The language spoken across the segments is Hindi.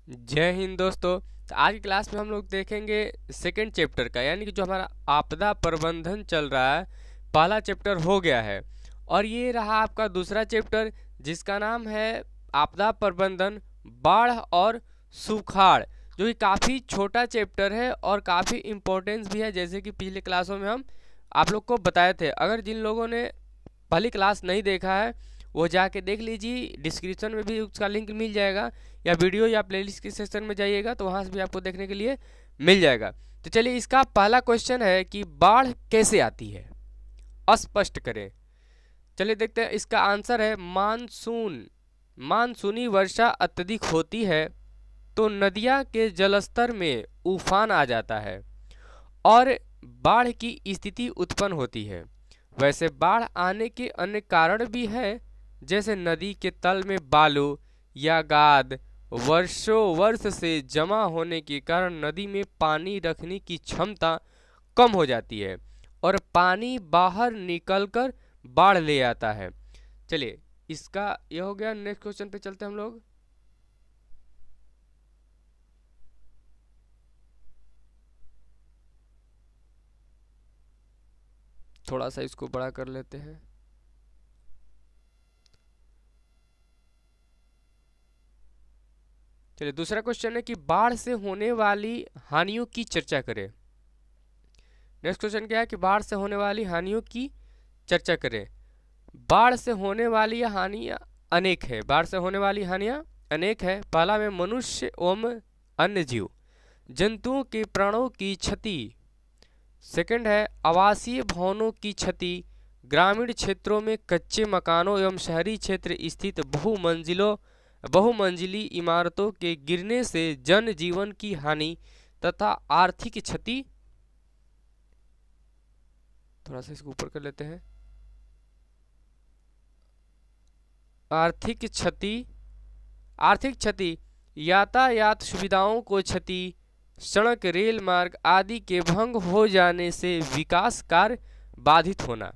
जय हिंद दोस्तों। तो आज की क्लास में हम लोग देखेंगे सेकंड चैप्टर का, यानी कि जो हमारा आपदा प्रबंधन चल रहा है, पहला चैप्टर हो गया है और ये रहा आपका दूसरा चैप्टर जिसका नाम है आपदा प्रबंधन, बाढ़ और सुखाड़, जो कि काफ़ी छोटा चैप्टर है और काफ़ी इम्पोर्टेंस भी है, जैसे कि पिछले क्लासों में हम आप लोग को बताए थे। अगर जिन लोगों ने पहली क्लास नहीं देखा है वो जाके देख लीजिए, डिस्क्रिप्शन में भी उसका लिंक मिल जाएगा, या वीडियो या प्लेलिस्ट के सेक्शन में जाइएगा तो वहाँ से भी आपको देखने के लिए मिल जाएगा। तो चलिए, इसका पहला क्वेश्चन है कि बाढ़ कैसे आती है, स्पष्ट करें। चलिए देखते हैं, इसका आंसर है मानसून। मानसूनी वर्षा अत्यधिक होती है तो नदियाँ के जलस्तर में उफान आ जाता है और बाढ़ की स्थिति उत्पन्न होती है। वैसे बाढ़ आने के अन्य कारण भी हैं, जैसे नदी के तल में बालू या गाद वर्षों वर्ष से जमा होने के कारण नदी में पानी रखने की क्षमता कम हो जाती है और पानी बाहर निकलकर बाढ़ ले आता है। चलिए, इसका यह हो गया। नेक्स्ट क्वेश्चन पे चलते हैं हम लोग। थोड़ा सा इसको बड़ा कर लेते हैं। चलिए, दूसरा क्वेश्चन है कि बाढ़ से होने वाली हानियों की चर्चा करें। नेक्स्ट क्वेश्चन क्या है कि बाढ़ से होने वाली हानियों की चर्चा करें। बाढ़ से होने वाली हानियाँ अनेक है। बाढ़ से होने वाली हानियाँ अनेक है। पहला में मनुष्य एवं अन्य जीव जंतुओं के प्राणों की क्षति। सेकंड है आवासीय भवनों की क्षति। ग्रामीण क्षेत्रों में कच्चे मकानों एवं शहरी क्षेत्र स्थित बहुमंजिली इमारतों के गिरने से जन जीवन की हानि तथा आर्थिक क्षति। थोड़ा सा इसको ऊपर कर लेते हैं। आर्थिक क्षति यातायात सुविधाओं को क्षति, सड़क रेल मार्ग आदि के भंग हो जाने से विकास कार्य बाधित होना।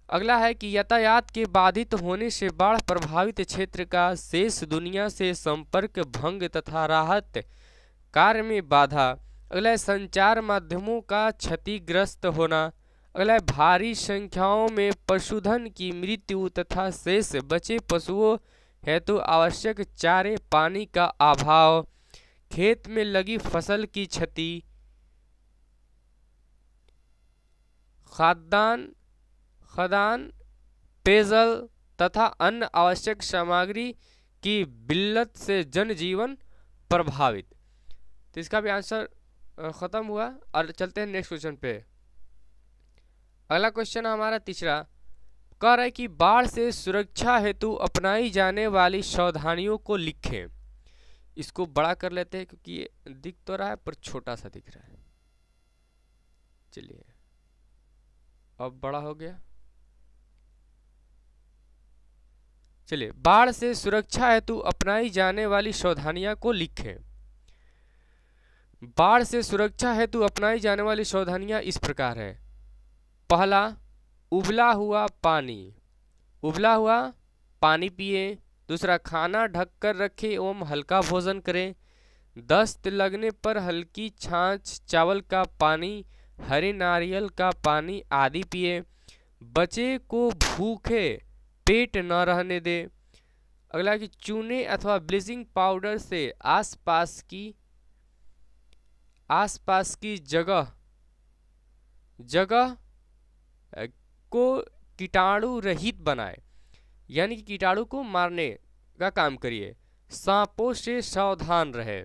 अगला है कि यातायात के बाधित होने से बाढ़ प्रभावित क्षेत्र का शेष दुनिया से संपर्क भंग तथा राहत कार्य में बाधा। अगला है संचार माध्यमों का क्षतिग्रस्त होना। अगला है भारी संख्याओं में पशुधन की मृत्यु तथा शेष बचे पशुओं हेतु आवश्यक चारे पानी का अभाव। खेत में लगी फसल की क्षति। खदान पेयजल तथा अन्य आवश्यक सामग्री की किल्लत से जनजीवन प्रभावित। तो इसका भी आंसर खत्म हुआ और चलते हैं नेक्स्ट क्वेश्चन पे। अगला क्वेश्चन हमारा तीसरा कह रहा है कि बाढ़ से सुरक्षा हेतु अपनाई जाने वाली सावधानियों को लिखें। इसको बड़ा कर लेते हैं क्योंकि ये दिख तो रहा है पर छोटा सा दिख रहा है। चलिए, अब बड़ा हो गया। चलिए, बाढ़ से सुरक्षा हेतु अपनाई जाने वाली सावधानियां को लिखें। बाढ़ से सुरक्षा हेतु अपनाई जाने वाली सावधानियां इस प्रकार है। पहला, उबला हुआ पानी पिए। दूसरा, खाना ढककर रखें एवं हल्का भोजन करें। दस्त लगने पर हल्की छाछ चावल का पानी, हरे नारियल का पानी आदि पिए। बच्चे को भूखे पेट न रहने दे। अगला कि चूने अथवा ब्लीचिंग पाउडर से आसपास की जगह को कीटाणु रहित बनाए, यानी कि कीटाणु को मारने का काम करिए। सांपों से सावधान रहे।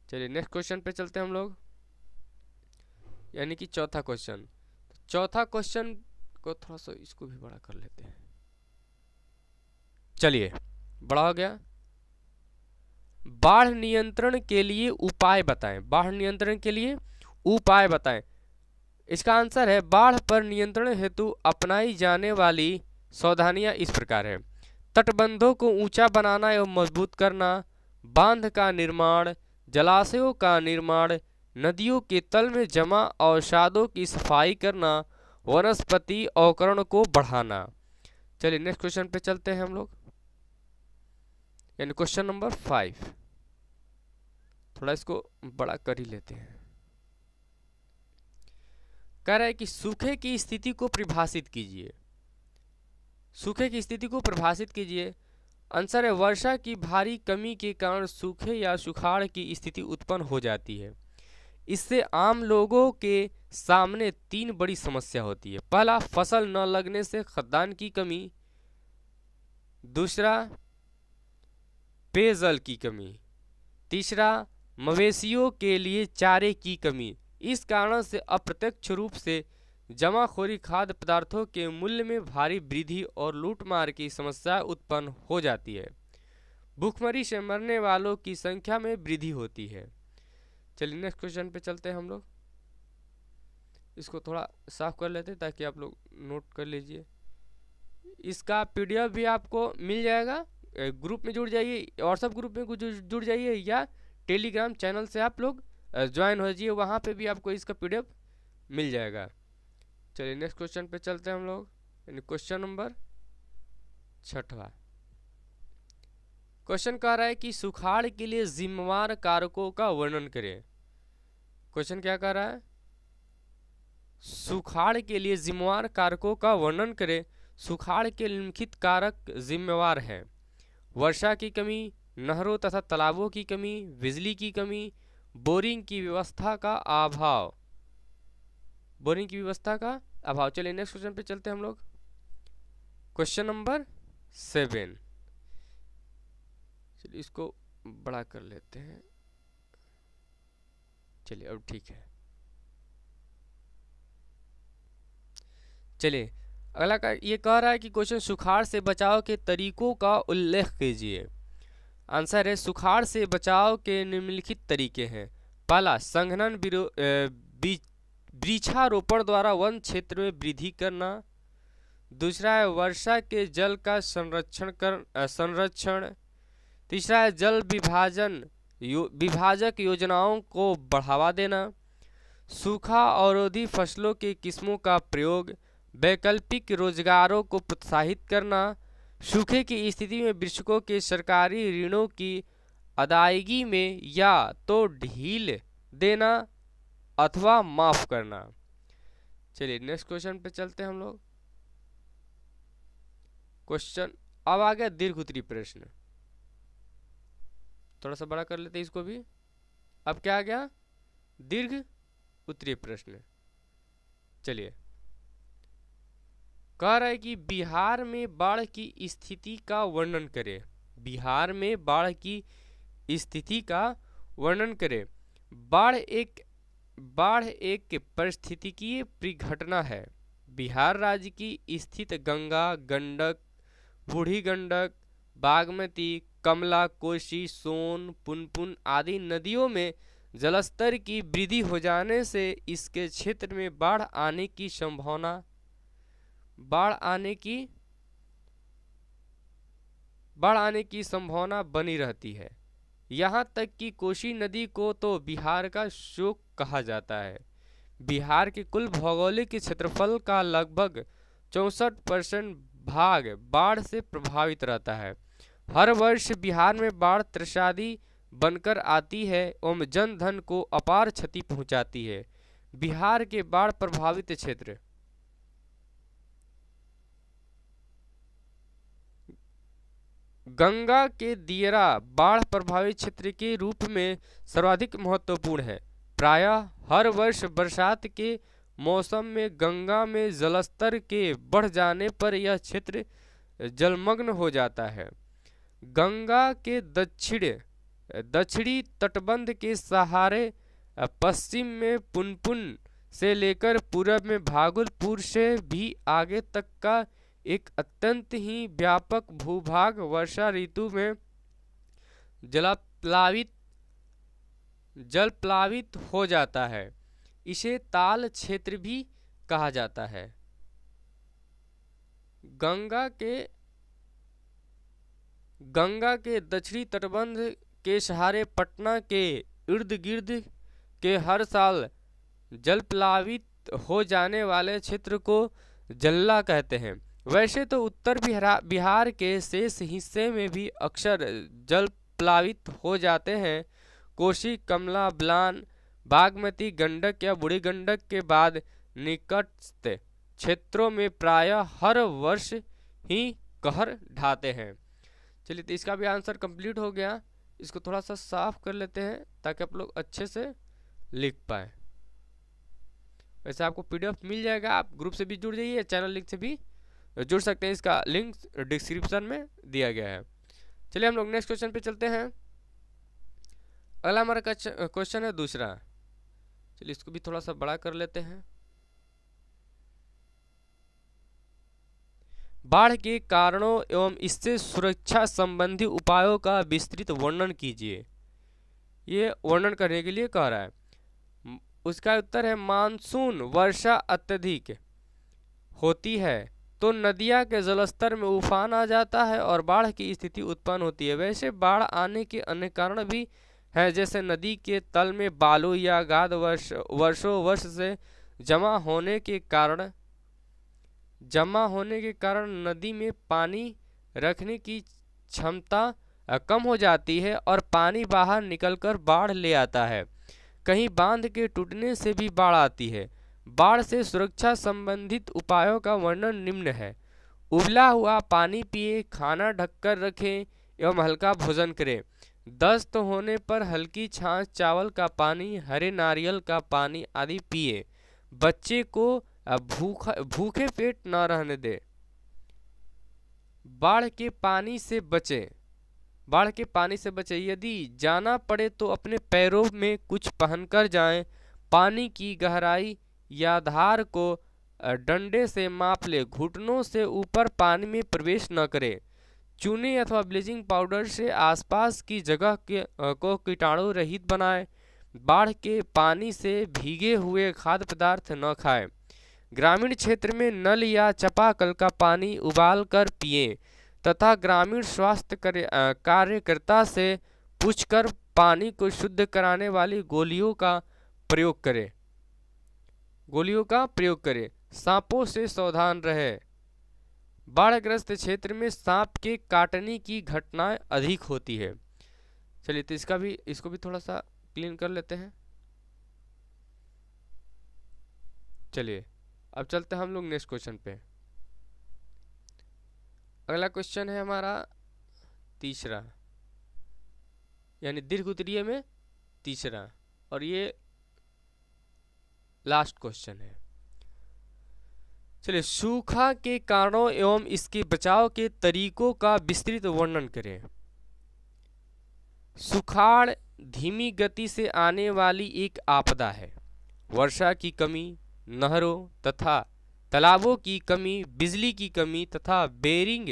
चलिए, नेक्स्ट क्वेश्चन पे चलते हैं हम लोग, यानी कि चौथा क्वेश्चन को थोड़ा सा इसको भी बड़ा कर लेते हैं। चलिए, बड़ा हो गया। बाढ़ नियंत्रण के लिए उपाय बताएं। इसका आंसर है बाढ़ पर नियंत्रण हेतु अपनाई जाने वाली सावधानियां इस प्रकार है। तटबंधों को ऊंचा बनाना एवं मजबूत करना, बांध का निर्माण, जलाशयों का निर्माण, नदियों के तल में जमा अवसादों की सफाई करना, वनस्पति अवकरण को बढ़ाना। चलिए, नेक्स्ट क्वेश्चन पे चलते हैं हम लोग, यानी क्वेश्चन नंबर 5। थोड़ा इसको बड़ा कर ही लेते हैं। कह रहा है कि सूखे की स्थिति को परिभाषित कीजिए। सूखे की स्थिति को परिभाषित कीजिए। आंसर है वर्षा की भारी कमी के कारण सूखे या सुखाड़ की स्थिति उत्पन्न हो जाती है। इससे आम लोगों के सामने 3 बड़ी समस्या होती है। पहला, फसल न लगने से खाद्यान्न की कमी। दूसरा, पेयजल की कमी। तीसरा, मवेशियों के लिए चारे की कमी। इस कारण से अप्रत्यक्ष रूप से जमाखोरी खाद्य पदार्थों के मूल्य में भारी वृद्धि और लूटमार की समस्या उत्पन्न हो जाती है। भूखमरी से मरने वालों की संख्या में वृद्धि होती है। चलिए नेक्स्ट क्वेश्चन पे चलते हैं हम लोग। इसको थोड़ा साफ कर लेते हैं ताकि आप लोग नोट कर लीजिए। इसका पीडीएफ भी आपको मिल जाएगा। ग्रुप में जुड़ जाइए, व्हाट्सएप ग्रुप में जुड़ जाइए या टेलीग्राम चैनल से आप लोग ज्वाइन हो जाइए, वहाँ पे भी आपको इसका पीडीएफ मिल जाएगा। चलिए नेक्स्ट क्वेश्चन पे चलते हैं हम लोग। क्वेश्चन नंबर 6वां क्वेश्चन कह रहा है कि सुखाड़ के लिए जिम्मेवार कारकों का वर्णन करें। क्वेश्चन क्या कह रहा है? सुखाड़ के लिए जिम्मेवार कारकों का वर्णन करें। सुखाड़ के निम्नलिखित कारक जिम्मेवार हैं: वर्षा की कमी, नहरों तथा तालाबों की कमी, बिजली की कमी, बोरिंग की व्यवस्था का अभाव। बोरिंग की व्यवस्था का अभाव। चलिए नेक्स्ट क्वेश्चन पे चलते हैं हम लोग। Question number 7। चलिए इसको बड़ा कर लेते हैं। चलिए अब ठीक है। चलिए अगला का ये कह रहा है कि क्वेश्चन सुखाड़ से बचाव के तरीकों का उल्लेख कीजिए। आंसर है सुखाड़ से बचाव के निम्नलिखित तरीके हैं। पहला, संघनन वृक्षारोपण द्वारा वन क्षेत्र में वृद्धि करना। दूसरा है वर्षा के जल का संरक्षण। तीसरा है जल विभाजक योजनाओं को बढ़ावा देना। सूखा अवरोधी फसलों के किस्मों का प्रयोग। वैकल्पिक रोजगारों को प्रोत्साहित करना। सूखे की स्थिति में वृक्षकों के सरकारी ऋणों की अदायगी में या तो ढील देना अथवा माफ करना। चलिए नेक्स्ट क्वेश्चन पे चलते हैं हम लोग। क्वेश्चन अब आ गया दीर्घ उत्तरीय प्रश्न। थोड़ा सा बड़ा कर लेते हैं इसको भी। अब क्या आ गया? दीर्घ उत्तरीय प्रश्न। चलिए कह रहा है कि बिहार में बाढ़ की स्थिति का वर्णन करें। बिहार में बाढ़ की स्थिति का वर्णन करें। बाढ़ एक पारिस्थितिकीय परिघटना है। बिहार राज्य की स्थित गंगा, गंडक, बूढ़ी गंडक, बागमती, कमला, कोसी, सोन, पुनपुन आदि नदियों में जलस्तर की वृद्धि हो जाने से इसके क्षेत्र में बाढ़ आने की संभावना बनी रहती है। यहाँ तक कि कोसी नदी को तो बिहार का शोक कहा जाता है। बिहार के कुल भौगोलिक क्षेत्रफल का लगभग 64% भाग बाढ़ से प्रभावित रहता है। हर वर्ष बिहार में बाढ़ त्रसादी बनकर आती है एवं जन धन को अपार क्षति पहुंचाती है। बिहार के बाढ़ प्रभावित क्षेत्र गंगा के दियरा बाढ़ प्रभावित क्षेत्र के रूप में सर्वाधिक महत्वपूर्ण है। प्रायः हर वर्ष बरसात के मौसम में गंगा में जलस्तर के बढ़ जाने पर यह क्षेत्र जलमग्न हो जाता है। गंगा के दक्षिणी तटबंध के सहारे पश्चिम में पुनपुन से लेकर पूरब में भागलपुर से भी आगे तक का एक अत्यंत ही व्यापक भूभाग वर्षा ऋतु में जल प्लावित हो जाता है। इसे ताल क्षेत्र भी कहा जाता है। गंगा के दक्षिणी तटबंध के सहारे पटना के इर्द गिर्द के हर साल जल प्लावित हो जाने वाले क्षेत्र को जल्ला कहते हैं। वैसे तो उत्तर बिहार के शेष हिस्से में भी अक्सर जल प्लावित हो जाते हैं। कोसी, कमला, बलान, बागमती, गंडक या बूढ़ी गंडक के बाद निकटस्थ क्षेत्रों में प्रायः हर वर्ष ही कहर ढाते हैं। चलिए, तो इसका भी आंसर कंप्लीट हो गया। इसको थोड़ा सा साफ कर लेते हैं ताकि आप लोग अच्छे से लिख पाए। वैसे आपको पीडीएफ मिल जाएगा, आप ग्रुप से भी जुड़ जाइए, चैनल लिंक से भी जुड़ सकते हैं, इसका लिंक डिस्क्रिप्शन में दिया गया है। चलिए हम लोग नेक्स्ट क्वेश्चन पे चलते हैं। अगला हमारा क्वेश्चन है दूसरा। चलिए इसको भी थोड़ा सा बड़ा कर लेते हैं। बाढ़ के कारणों एवं इससे सुरक्षा संबंधी उपायों का विस्तृत वर्णन कीजिए। ये वर्णन करने के लिए कह रहा है। उसका उत्तर है मानसून वर्षा अत्यधिक होती है तो नदियां के जलस्तर में उफान आ जाता है और बाढ़ की स्थिति उत्पन्न होती है। वैसे बाढ़ आने के अन्य कारण भी हैं, जैसे नदी के तल में बालू या गाद वर्षों वर्ष से जमा होने के कारण नदी में पानी रखने की क्षमता कम हो जाती है और पानी बाहर निकलकर बाढ़ ले आता है। कहीं बांध के टूटने से भी बाढ़ आती है। बाढ़ से सुरक्षा संबंधित उपायों का वर्णन निम्न है। उबला हुआ पानी पिए, खाना ढककर रखें एवं हल्का भोजन करें। दस्त होने पर हल्की छाछ, चावल का पानी, हरे नारियल का पानी आदि पिए। बच्चे को भूखे पेट न रहने दे। बाढ़ के पानी से बचे। यदि जाना पड़े तो अपने पैरों में कुछ पहनकर जाएं। पानी की गहराई या धार को डंडे से माप ले। घुटनों से ऊपर पानी में प्रवेश न करें। चूने अथवा ब्लीचिंग पाउडर से आसपास की जगह को कीटाणु रहित बनाएं। बाढ़ के पानी से भीगे हुए खाद्य पदार्थ न खाएं। ग्रामीण क्षेत्र में नल या चापाकल का पानी उबाल कर पिएं तथा ग्रामीण स्वास्थ्य कार्यकर्ता से पूछकर पानी को शुद्ध कराने वाली गोलियों का प्रयोग करें। सांपों से सावधान रहे। बाढ़ग्रस्त क्षेत्र में सांप के काटने की घटनाएं अधिक होती है। चलिए, तो इसको भी थोड़ा सा क्लीन कर लेते हैं। चलिए अब चलते हैं हम लोग नेक्स्ट क्वेश्चन पे। अगला क्वेश्चन है हमारा तीसरा, यानी दीर्घ उत्तरीय में तीसरा, और ये लास्ट क्वेश्चन है। चलिए, सूखा के कारणों एवं इसके बचाव के तरीकों का विस्तृत वर्णन करें। सुखाड़ धीमी गति से आने वाली एक आपदा है। वर्षा की कमी, नहरों तथा तालाबों की कमी, बिजली की कमी तथा बेरिंग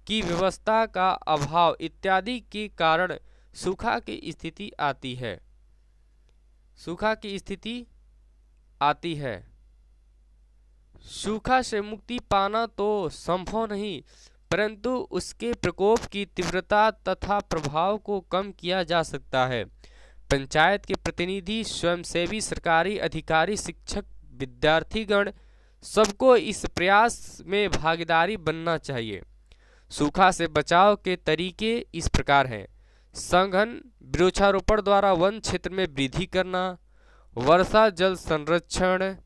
की व्यवस्था का अभाव इत्यादि के कारण सूखा की स्थिति आती है। सूखा से मुक्ति पाना तो संभव नहीं, परंतु उसके प्रकोप की तीव्रता तथा प्रभाव को कम किया जा सकता है। पंचायत के प्रतिनिधि, स्वयंसेवी, सरकारी अधिकारी, शिक्षक, विद्यार्थीगण सबको इस प्रयास में भागीदारी बनना चाहिए। सूखा से बचाव के तरीके इस प्रकार हैं। सघन वृक्षारोपण द्वारा वन क्षेत्र में वृद्धि करना, वर्षा जल संरक्षण,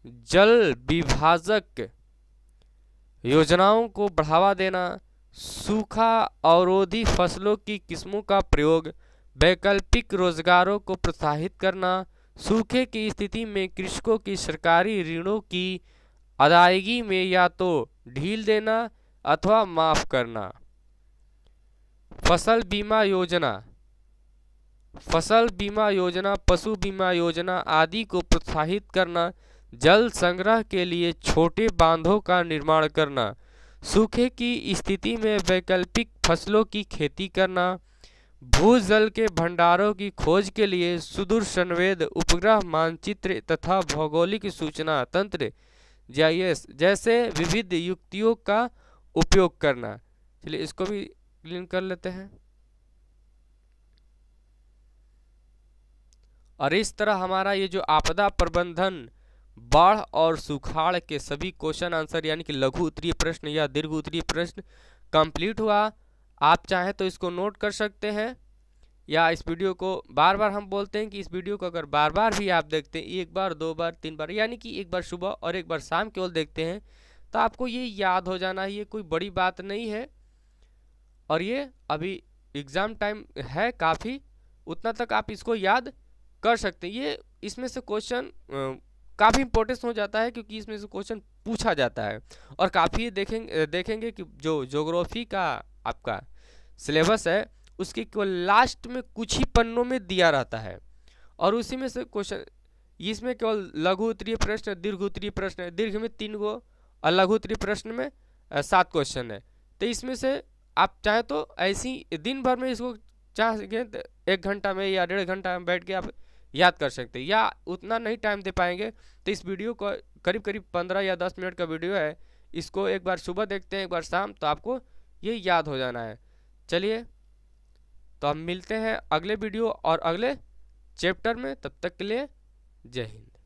जल विभाजक योजनाओं को बढ़ावा देना, सूखा अवरोधी फसलों की किस्मों का प्रयोग, वैकल्पिक रोजगारों को प्रोत्साहित करना, सूखे की स्थिति में कृषकों की सरकारी ऋणों की अदायगी में या तो ढील देना अथवा माफ करना, फसल बीमा योजना, पशु बीमा योजना आदि को प्रोत्साहित करना, जल संग्रह के लिए छोटे बांधों का निर्माण करना, सूखे की स्थिति में वैकल्पिक फसलों की खेती करना, भूजल के भंडारों की खोज के लिए सुदूर संवेद उपग्रह मानचित्र तथा भौगोलिक सूचना तंत्र GIS जैसे विविध युक्तियों का उपयोग करना। चलिए इसको भी क्लीन कर लेते हैं। और इस तरह हमारा ये जो आपदा प्रबंधन, बाढ़ और सुखाड़ के सभी क्वेश्चन आंसर यानी कि लघु उत्तरीय प्रश्न या दीर्घ उत्तरीय प्रश्न कंप्लीट हुआ। आप चाहें तो इसको नोट कर सकते हैं या इस वीडियो को बार बार, हम बोलते हैं कि इस वीडियो को अगर बार बार भी आप देखते हैं, एक बार, दो बार, तीन बार, यानी कि एक बार सुबह और एक बार शाम केवल देखते हैं, तो आपको ये याद हो जाना, ये कोई बड़ी बात नहीं है। और ये अभी एग्ज़ाम टाइम है काफ़ी, उतना तक आप इसको याद कर सकते हैं। ये इसमें से क्वेश्चन काफ़ी इंपॉर्टेंस हो जाता है, क्योंकि इसमें से क्वेश्चन पूछा जाता है। और काफ़ी देखेंगे कि जो ज्योग्राफी का आपका सिलेबस है, उसके केवल लास्ट में कुछ ही पन्नों में दिया रहता है, और उसी में से क्वेश्चन, इसमें केवल लघु उत्तरीय प्रश्न, दीर्घ उत्तरीय प्रश्न है, दीर्घ में 3 गो और लघु उत्तरीय प्रश्न में 7 क्वेश्चन है। तो इसमें से आप चाहे तो ऐसी दिन भर में इसको चाहेंगे तो 1 घंटा में या 1.5 घंटा में बैठ के आप याद कर सकते हैं, या उतना नहीं टाइम दे पाएंगे तो इस वीडियो को करीब करीब 15 या 10 मिनट का वीडियो है, इसको एक बार सुबह देखते हैं, एक बार शाम, तो आपको ये याद हो जाना है। चलिए, तो हम मिलते हैं अगले वीडियो और अगले चैप्टर में, तब तक के लिए जय हिंद।